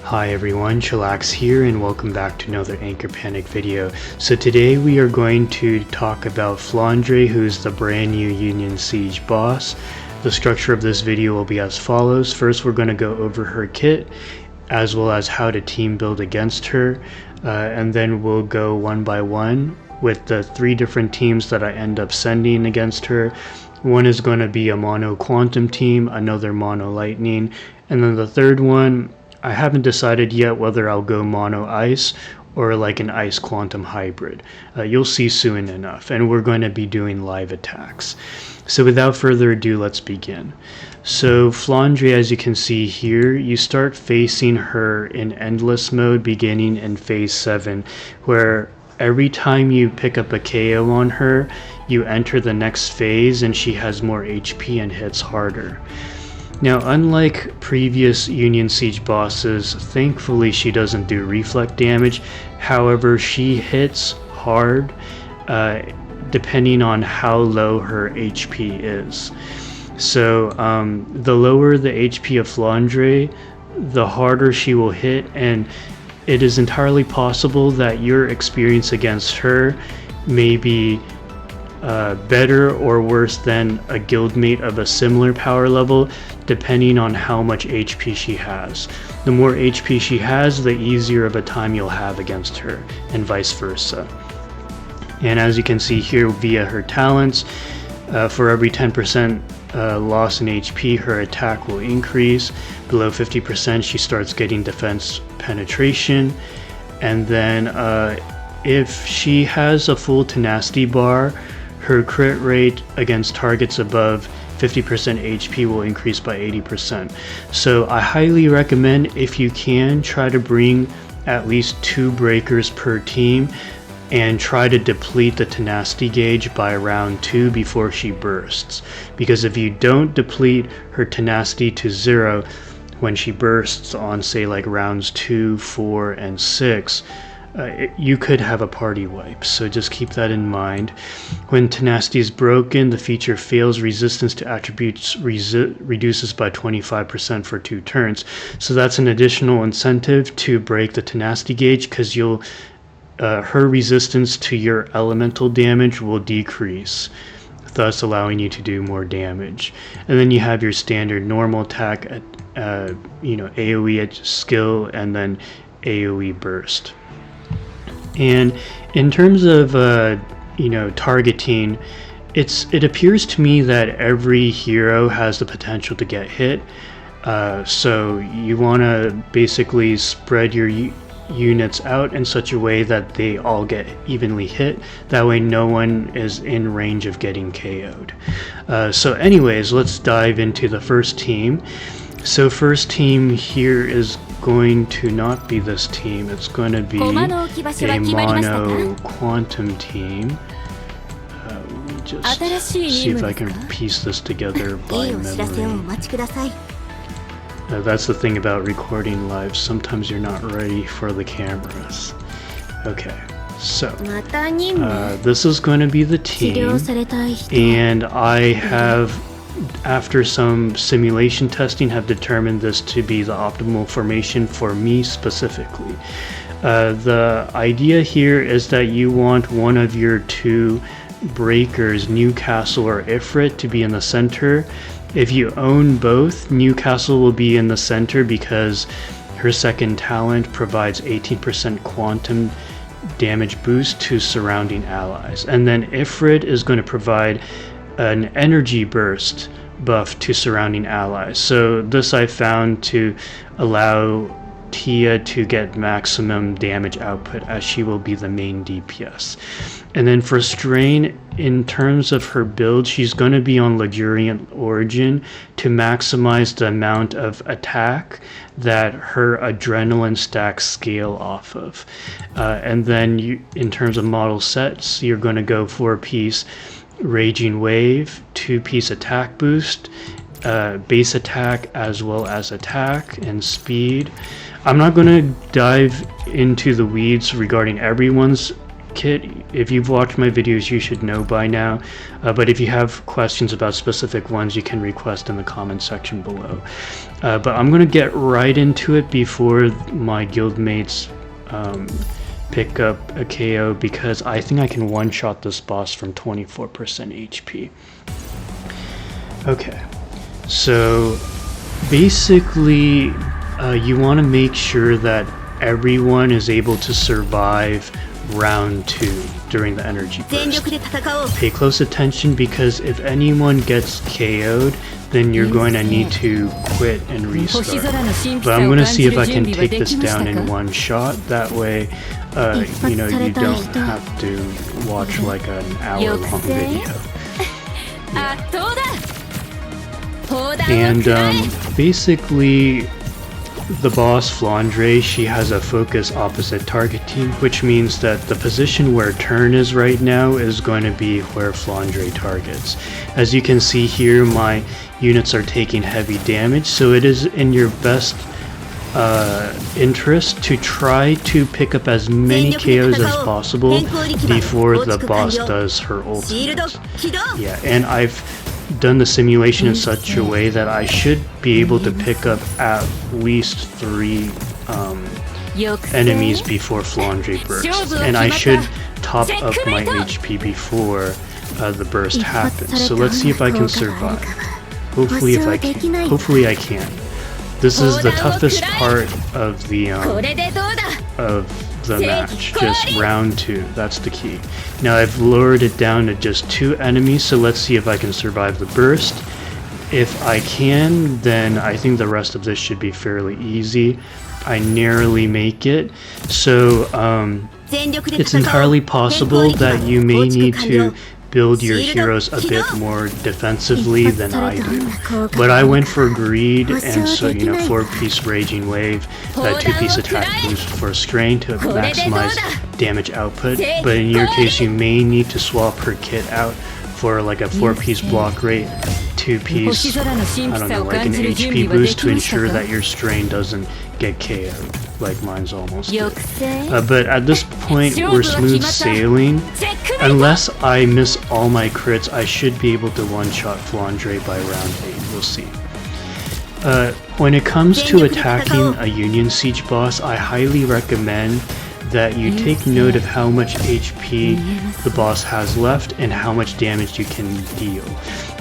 Hi everyone, Chillax here and welcome back to another Anchor Panic video. So today we are going to talk about Flandre, who's the brand new Union Siege boss. The structure of this video will be as follows. First we're going to go over her kit as well as how to team build against her, and then we'll go one by one with the 3 different teams that I end up sending against her. One is going to be a mono quantum team, another mono lightning, and then the third one I haven't decided yet whether I'll go mono ice or like an ice quantum hybrid. You'll see soon enough, and we're going to be doing live attacks. So without further ado, let's begin. So Flandre, as you can see here, you start facing her in endless mode beginning in phase 7, where every time you pick up a KO on her, you enter the next phase and she has more HP and hits harder. Now, unlike previous Union Siege bosses, thankfully she doesn't do reflect damage. However, she hits hard depending on how low her HP is. So the lower the HP of Flandre, the harder she will hit, and it is entirely possible that your experience against her may be better or worse than a guildmate of a similar power level, depending on how much HP she has. The more HP she has, the easier of a time you'll have against her, and vice versa. And as you can see here via her talents, for every 10% loss in HP, her attack will increase. Below 50%, she starts getting defense penetration. And then if she has a full tenacity bar, her crit rate against targets above 50% HP will increase by 80%. So I highly recommend, if you can, try to bring at least 2 breakers per team and try to deplete the tenacity gauge by round 2 before she bursts. Because if you don't deplete her tenacity to 0 when she bursts on, say, like rounds 2, 4, and 6, you could have a party wipe, so just keep that in mind. When tenacity is broken, the feature fails resistance to attributes reduces by 25% for 2 turns. So that's an additional incentive to break the tenacity gauge, because you'll her resistance to your elemental damage will decrease, thus allowing you to do more damage. And then you have your standard normal attack at AoE at skill, and then AoE burst. And in terms of targeting, it appears to me that every hero has the potential to get hit. So you want to basically spread your units out in such a way that they all get evenly hit. That way no one is in range of getting KO'd. So anyways, let's dive into the first team. So first team here is going to not be this team. It's going to be a mono quantum team. Let me just see if I can piece this together by memory. That's the thing about recording live. Sometimes you're not ready for the cameras. Okay, so this is going to be the team, and I have, after some simulation testing, have determined this to be the optimal formation for me specifically. The idea here is that you want one of your 2 breakers, NewCastle or Ifrit, to be in the center. If you own both, NewCastle will be in the center because her second talent provides 18% quantum damage boost to surrounding allies. And then Ifrit is going to provide an energy burst buff to surrounding allies. So this I found to allow Tiya to get maximum damage output, as she will be the main DPS. And then for Streyne, in terms of her build, she's going to be on luxurient origin to maximize the amount of attack that her adrenaline stacks scale off of. And then in terms of model sets, you're going to go 4-piece Raging Wave, 2-piece attack boost, base attack as well as attack and speed. I'm not going to dive into the weeds regarding everyone's kit. If you've watched my videos, you should know by now, but if you have questions about specific ones, you can request in the comment section below. But I'm gonna get right into it before my guildmates pick up a KO, because I think I can one-shot this boss from 24% HP. Okay, so basically you want to make sure that everyone is able to survive round 2 during the energy burst. Pay close attention, because if anyone gets KO'd, then you're going to need to quit and restart. But I'm going to see if I can take this down in one shot. That way, you know, you don't have to watch like an hour-long video. Yeah. And basically, the boss Flandre, she has a focus opposite targeting, which means that the position where Tern is right now is going to be where Flandre targets. As you can see here, my units are taking heavy damage, so it is in your best interest to try to pick up as many KOs as possible before the boss does her ultimate. Yeah, and I've done the simulation in such a way that I should be able to pick up at least 3 enemies before Flandre bursts, and I should top up my HP before the burst happens. So let's see if I can survive. Hopefully I can. This is the toughest part of the match, just round 2. That's the key. Now I've lowered it down to just 2 enemies, so let's see if I can survive the burst. If I can, then I think the rest of this should be fairly easy. I narrowly make it, so it's entirely possible that you may need to build your heroes a bit more defensively than I do. But I went for greed, and so, you know, 4-piece Raging Wave, 2-piece attack boost for Streyne to maximize damage output. But in your case, you may need to swap her kit out for like a 4-piece block rate, 2-piece, I don't know, like an HP boost to ensure that your Streyne doesn't get KO'd, like mine's almost did. But at this point, we're smooth sailing. Unless I miss all my crits, I should be able to one-shot Flandre by round 8. We'll see. When it comes to attacking a Union Siege boss, I highly recommend that you take note of how much HP the boss has left and how much damage you can deal.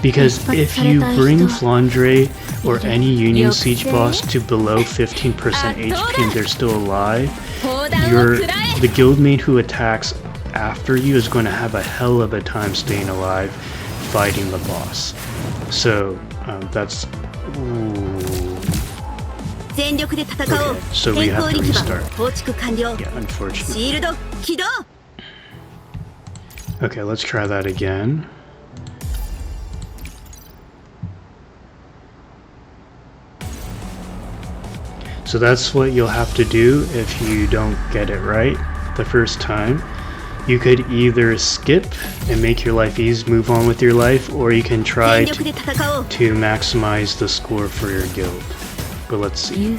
Because if you bring Flandre or any Union Siege boss to below 15% HP and they're still alive, the guildmate who attacks after you is going to have a hell of a time staying alive fighting the boss. So that's... Okay, so we have to restart. Yeah, unfortunately. Okay, let's try that again. So that's what you'll have to do if you don't get it right the first time. You could either skip and make your life easy, move on with your life, or you can try to maximize the score for your guild. But let's see.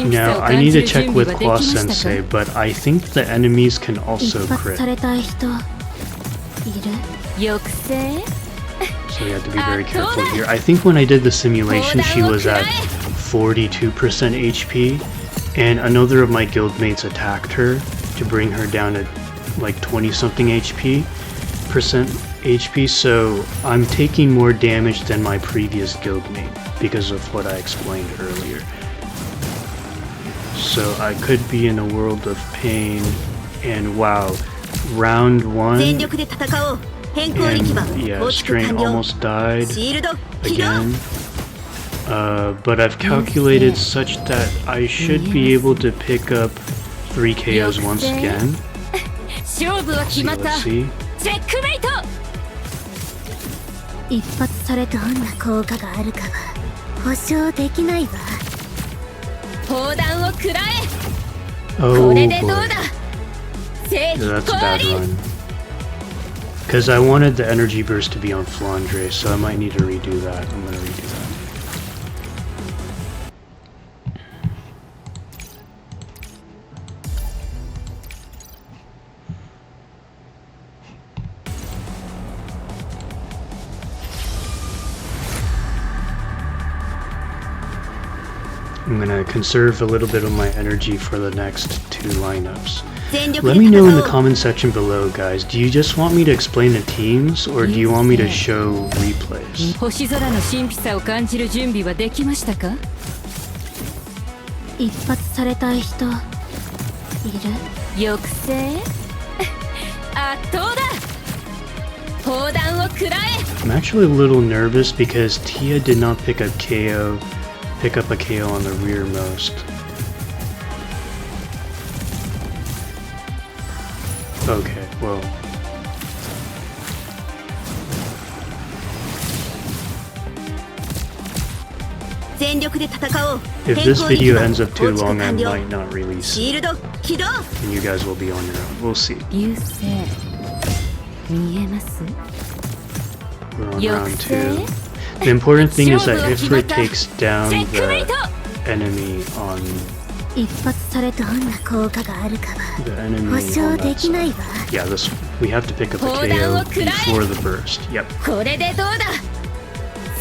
Now, I need to check with Kwa Sensei, but I think the enemies can also crit. So you have to be very careful here. I think when I did the simulation, she was at 42% HP, and another of my guildmates attacked her to bring her down to like 20-something HP, so I'm taking more damage than my previous guildmate because of what I explained earlier. So I could be in a world of pain, and wow, round 1, and yeah, Streyne almost died again. But I've calculated such that I should be able to pick up 3 KOs once again. Let's see. 一発されどんな効果があるかは保証できないわ。砲弾を食らえ。これでどうだ。That's a bad run. Because I wanted the energy burst to be on Flandre, so I might need to redo that. I'm gonna redo that. I'm gonna conserve a little bit of my energy for the next 2 lineups. Let me know in the comment section below, guys. Do you just want me to explain the teams, or do you want me to show replays? I'm actually a little nervous because Tiya did not pick up a KO on the rearmost. Okay, well. If this video ends up too long, I might not release it. And you guys will be on your own. We'll see. We're on round 2. The important thing is that Ifrit takes down the enemy on that side. Yeah, we have to pick up a KO before the burst. Yep.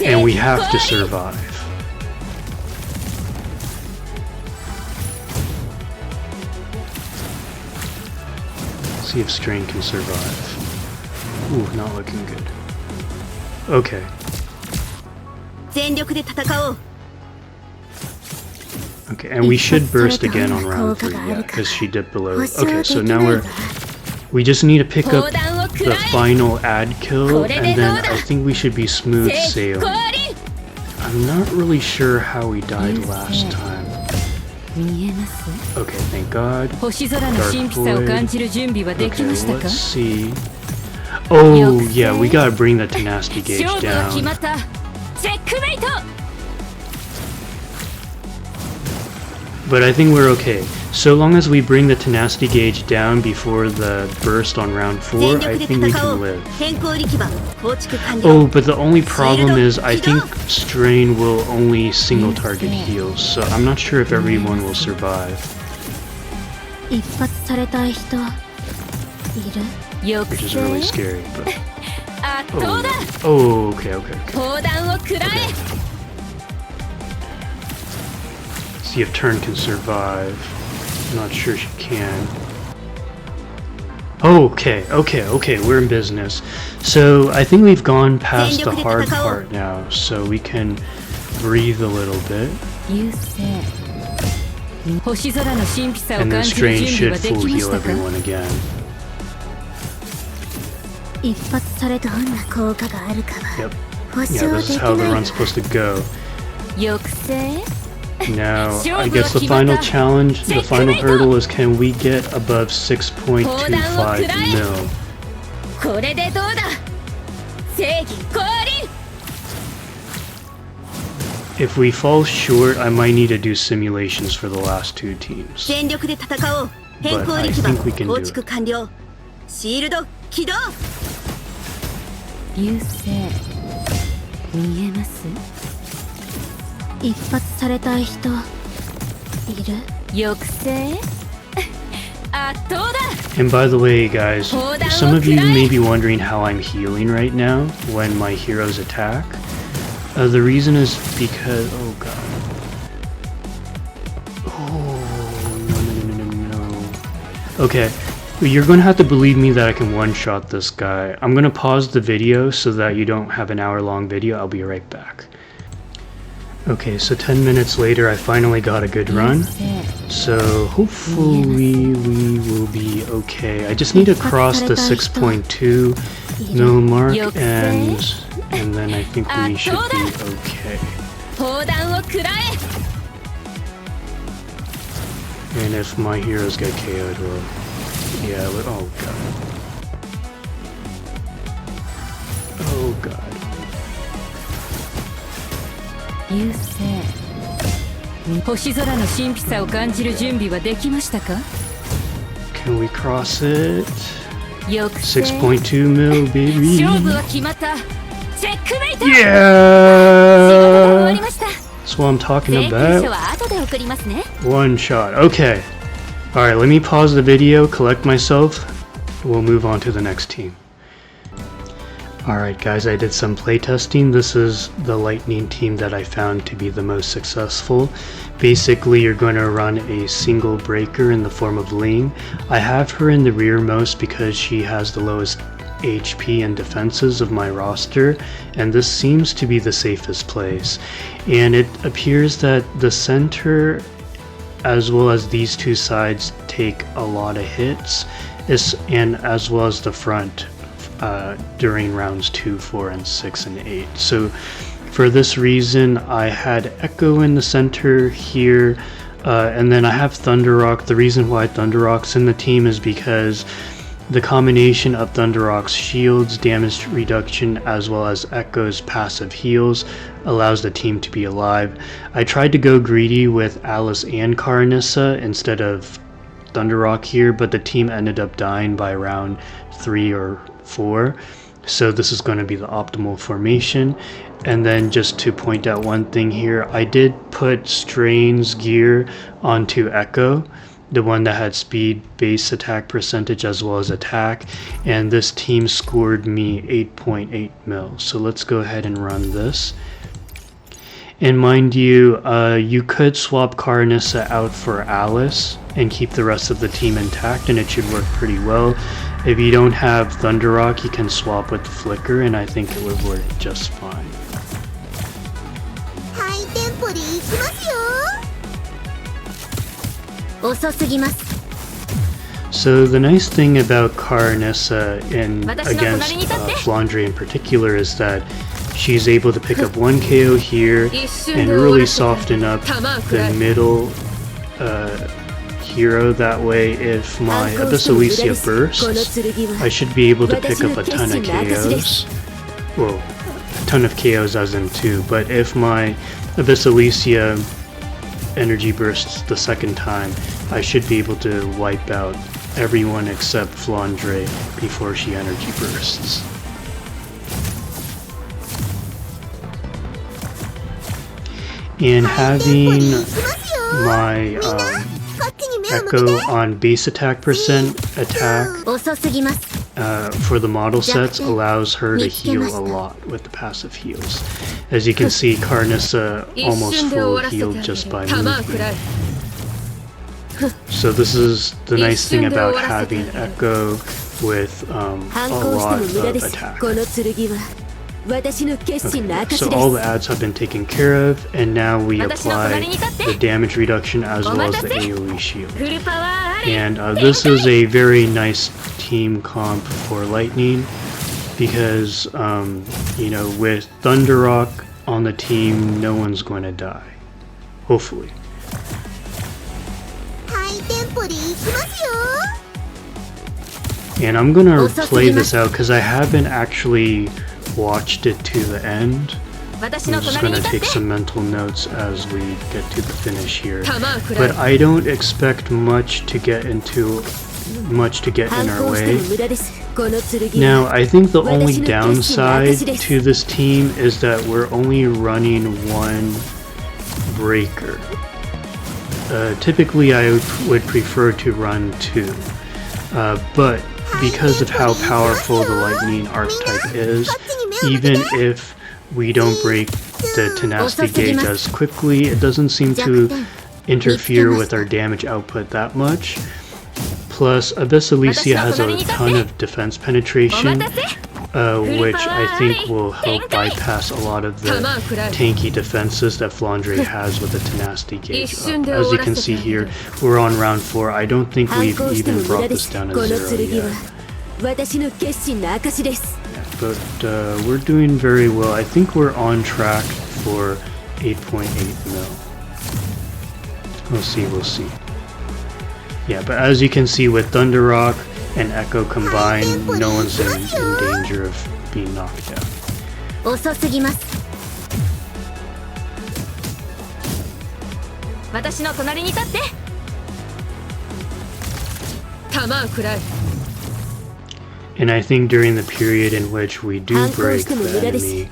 And we have to survive. See if Streyne can survive. Ooh, not looking good. Okay. Okay, and we should burst again on round 3, yeah, because she dipped below. Okay, so now we just need to pick up the final ad kill, and then I think we should be smooth sailing. I'm not really sure how we died last time. Okay, thank God. Dark Void. Okay, let's see. Oh, yeah, we gotta bring the tenacity gauge down. But I think we're okay. So long as we bring the tenacity gauge down before the burst on round 4, I think we can live. Oh, but the only problem is I think Streyne will only single target heals, so I'm not sure if everyone will survive. Which is really scary, but... Oh, okay. See if Tern can survive. I'm not sure she can. Okay, we're in business. So I think we've gone past the hard part now, so we can breathe a little bit. And then Streyne should full heal everyone again. Yep. Yeah, this is how the run's supposed to go. Now, I guess the final challenge, the final hurdle is, can we get above 6.25 mil? If we fall short, I might need to do simulations for the last 2 teams. But I think we can do it. And by the way, guys, some of you may be wondering how I'm healing right now when my heroes attack. The reason is because... oh god. Oh, no. Okay, you're going to have to believe me that I can one-shot this guy. I'm going to pause the video so that you don't have an hour-long video. I'll be right back. Okay, so 10 minutes later, I finally got a good run. So hopefully we will be okay. I just need to cross the 6.2 mil mark, and then I think we should be okay. And if my heroes get KO'd, well, yeah, oh god. Can we cross it? 6.2 mil, baby. Yeah! That's what I'm talking about. One shot. Okay. Alright, let me pause the video, collect myself. We'll move on to the next team. Alright guys, I did some playtesting. This is the lightning team that I found to be the most successful. Basically, you're going to run a single breaker in the form of Ling. I have her in the rearmost because she has the lowest HP and defenses of my roster, and this seems to be the safest place. And it appears that the center as well as these two sides take a lot of hits, and as well as the front during rounds 2, 4, and 6, and 8. So for this reason, I had Echo in the center here, and then I have Thunderock. The reason why Thunderock's in the team is because the combination of Thunderock's shields, damage reduction, as well as Echo's passive heals allows the team to be alive. I tried to go greedy with Alice and Karanissa instead of Thunderock here, but the team ended up dying by round 3 or 4, so this is going to be the optimal formation. And then just to point out one thing here, I did put Streyne's gear onto Echo, the one that had speed, base attack percentage, as well as attack, and this team scored me 8.8 mil. So let's go ahead and run this. And mind you, you could swap Karanissa out for Alice and keep the rest of the team intact, and it should work pretty well. If you don't have Thunderock, you can swap with Flicker, and I think it would work just fine. So the nice thing about Karanissa against Flandre in particular is that she's able to pick up 1 KO here and really soften up the middle hero. That way, if my Abyss Alicia bursts, I should be able to pick up a ton of KOs. Well, a ton of KOs as in 2, but if my Abyss Alicia energy bursts the second time, I should be able to wipe out everyone except Flandre before she energy bursts. And having my Echo on base attack percent attack for the model sets allows her to heal a lot with the passive heals. As you can see, Karanissa almost full healed just by movement. So this is the nice thing about having Echo with a lot of attack. Okay, so all the ads have been taken care of, and now we apply the damage reduction as well as the AoE shield. And this is a very nice team comp for Lightning because, you know, with Thunderock on the team, no one's going to die. Hopefully. And I'm going to play this out because I haven't actually watched it to the end. I'm just going to take some mental notes as we get to the finish here. But I don't expect much to get in our way. Now, I think the only downside to this team is that we're only running 1 breaker. Typically I would prefer to run 2. But because of how powerful the Lightning archetype is, even if we don't break the tenacity gauge as quickly, it doesn't seem to interfere with our damage output that much. Plus, Abyss Alicia has a ton of defense penetration, which I think will help bypass a lot of the tanky defenses that Flandre has with the tenacity gauge. As you can see here, we're on round 4. I don't think we've even brought this down to 0 yet. But we're doing very well. I think we're on track for 8.8 mil. We'll see. Yeah, but as you can see with Thunderock and Echo combined, no one's in danger of being knocked out. And I think during the period in which we do break the enemy,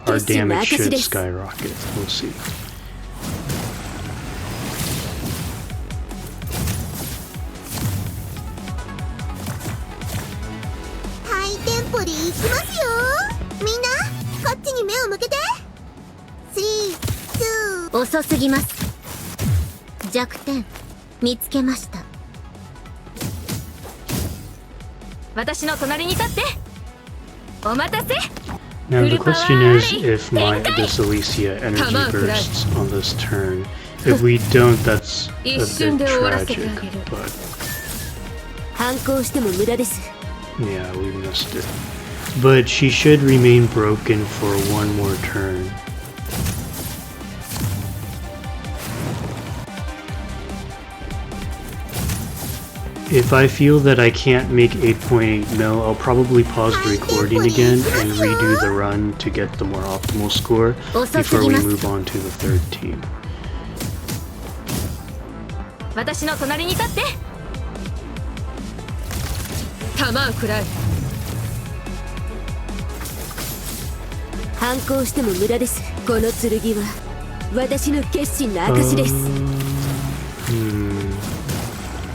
our damage should skyrocket. We'll see. 遅すぎます。弱点見つけました。私の隣に立って。お待たせ。 Now the question is if my Abyss Alicia energy bursts on this turn. If we don't, that's a bit tragic, but yeah, we missed it. But she should remain broken for one more turn. If I feel that I can't make 8.8 mil, I'll probably pause the recording again and redo the run to get the more optimal score before we move on to the third team.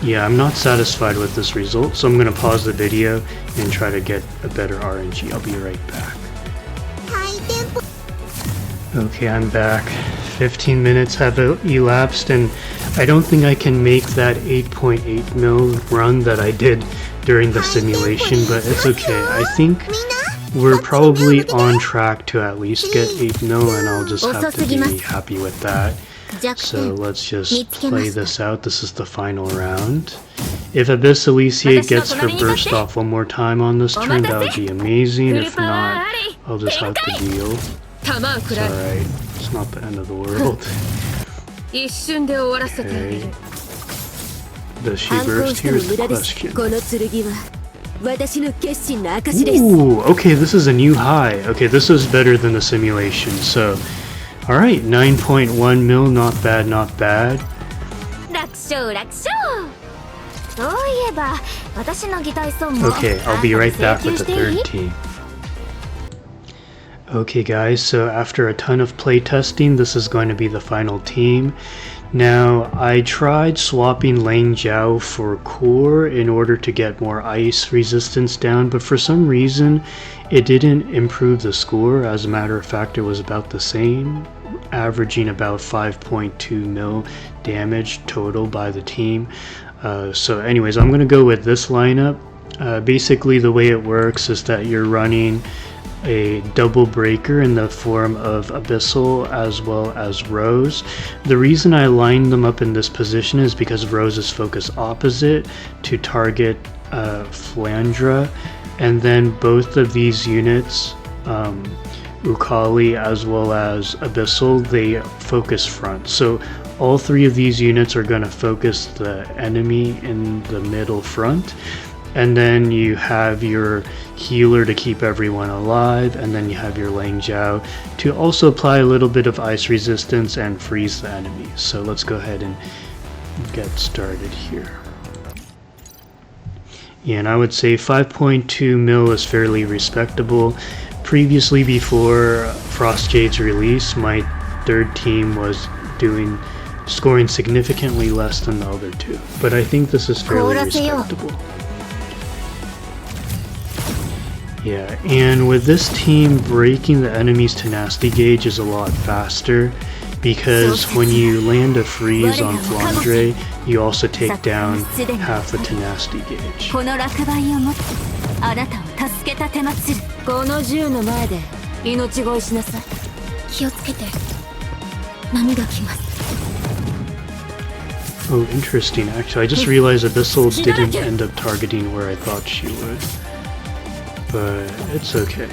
Yeah, I'm not satisfied with this result, so I'm going to pause the video and try to get a better RNG. I'll be right back. Okay, I'm back. 15 minutes have elapsed, and I don't think I can make that 8.8 mil run that I did during the simulation, but it's okay. I think we're probably on track to at least get 8 mil, and I'll just have to be happy with that. So let's just play this out. This is the final round. If Abyss Alicia gets her burst off one more time on this turn, that would be amazing. If not, I'll just have to deal. It's alright. It's not the end of the world. Okay. Does she burst? Here's the question. Ooh, okay, this is a new high. Okay, this is better than the simulation, so... Alright, 9.1 mil, not bad, not bad. Okay, I'll be right back with the third team. Okay guys, so after a ton of playtesting, this is going to be the final team. Now, I tried swapping Lang Jiao for core in order to get more ice resistance down, but for some reason it didn't improve the score. As a matter of fact, it was about the same, averaging about 5.2 mil damage total by the team. So anyways, I'm going to go with this lineup. Basically the way it works is that you're running a double breaker in the form of Abyssal as well as Rose. The reason I lined them up in this position is because Rose is focused opposite to target Flandre, and then both of these units, Eucaly as well as Abyssal, they focus front. So all three of these units are going to focus the enemy in the middle front, and then you have your healer to keep everyone alive, and then you have your Lang Jiao to also apply a little bit of ice resistance and freeze the enemies. So let's go ahead and get started here. Yeah, and I would say 5.2 mil is fairly respectable. Previously, before Frost Jade's release, my third team was scoring significantly less than the other two, but I think this is fairly respectable. Yeah, and with this team, breaking the enemy's tenacity gauge is a lot faster, because when you land a freeze on Flandre, you also take down half the tenacity gauge. Oh, interesting. Actually, I just realized Abyssal didn't end up targeting where I thought she would. But it's okay.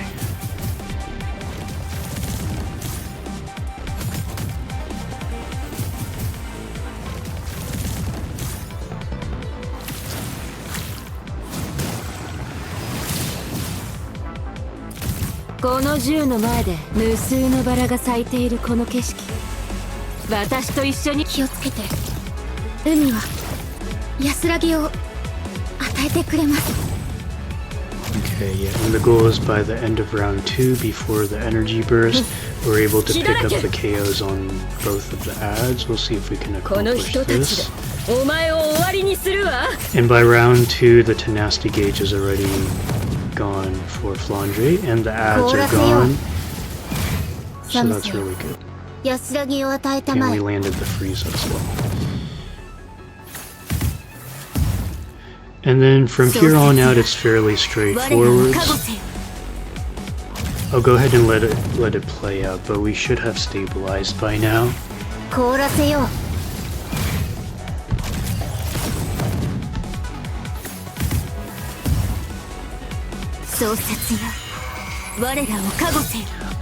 Okay, yeah, and the goal is by the end of round 2, before the energy burst, we're able to pick up the KOs on both of the ads. We'll see if we can accomplish this. And by round 2, the tenacity gauge is already gone for Flandre, and the ads are gone. So that's really good. And we landed the freeze as well. And then from here on out, it's fairly straightforward. I'll go ahead and let it play out, but we should have stabilized by now.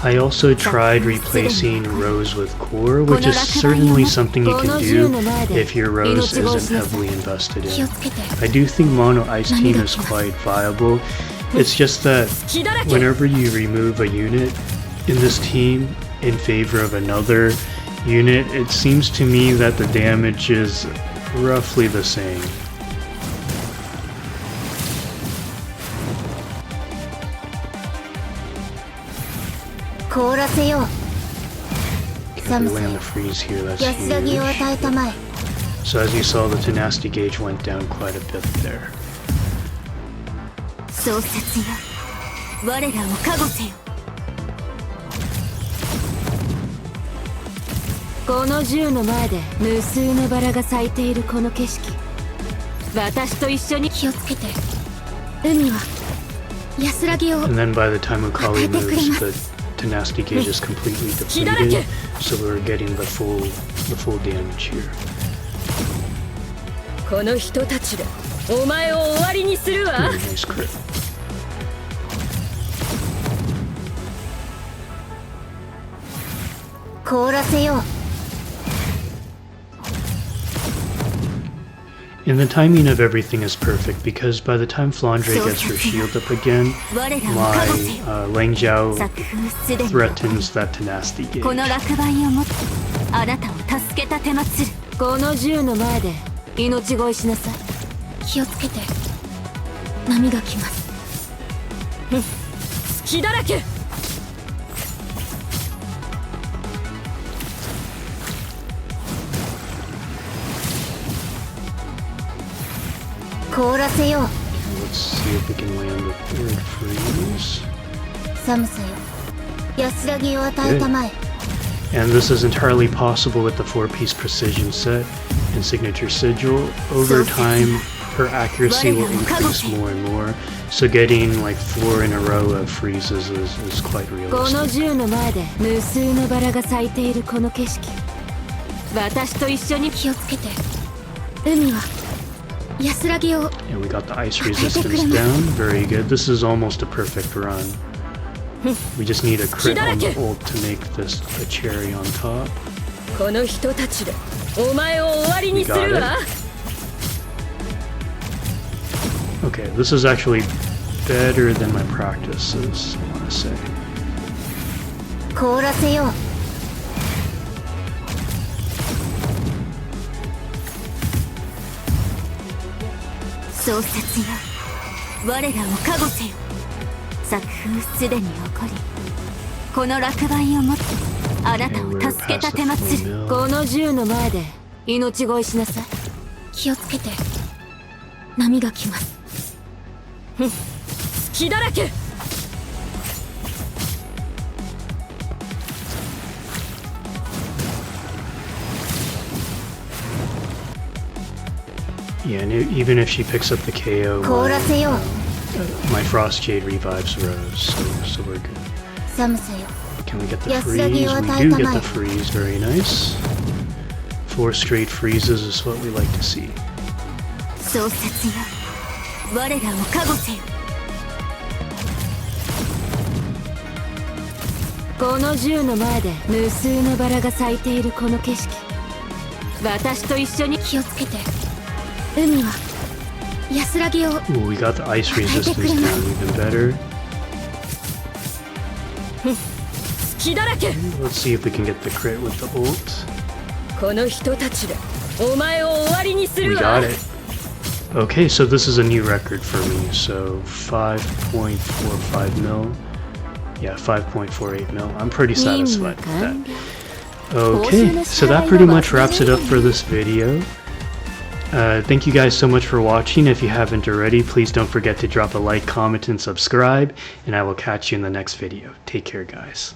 I also tried replacing rows with core, which is certainly something you can do if your rows isn't heavily invested in. I do think mono ice team is quite viable. It's just that whenever you remove a unit in this team in favor of another unit, it seems to me that the damage is roughly the same. Okay, we land the freeze here, that's huge. So as you saw, the tenacity gauge went down quite a bit there. And then by the time Eucaly moves, the tenacity gauge is completely depleted, so we're getting the full damage here. Very nice crit. And the timing of everything is perfect, because by the time Flandre gets her shield up again, my Ling threatens that tenacity gauge. Let's see if we can land the third freeze. Okay. And this is entirely possible with the 4-piece precision set and signature sigil. Over time, her accuracy will increase more and more, so getting like 4 in a row of freezes is quite realistic. And we got the ice resistance down, very good. This is almost a perfect run. We just need a crit on the ult to make this a cherry on top. We got it. Okay, this is actually better than my practices, I want to say. Yeah, and even if she picks up the KO, my Frost Jade revives Rose, so we're good. Can we get the freeze? We do get the freeze, very nice. 4 straight freezes is what we like to see. Ooh, we got the ice resistance down even better. Let's see if we can get the crit with the ult. We got it. Okay, so this is a new record for me. So 5.45 mil. Yeah, 5.48 mil. I'm pretty satisfied with that. Okay, so that pretty much wraps it up for this video. Thank you guys so much for watching. If you haven't already, please don't forget to drop a like, comment, and subscribe, and I will catch you in the next video. Take care, guys.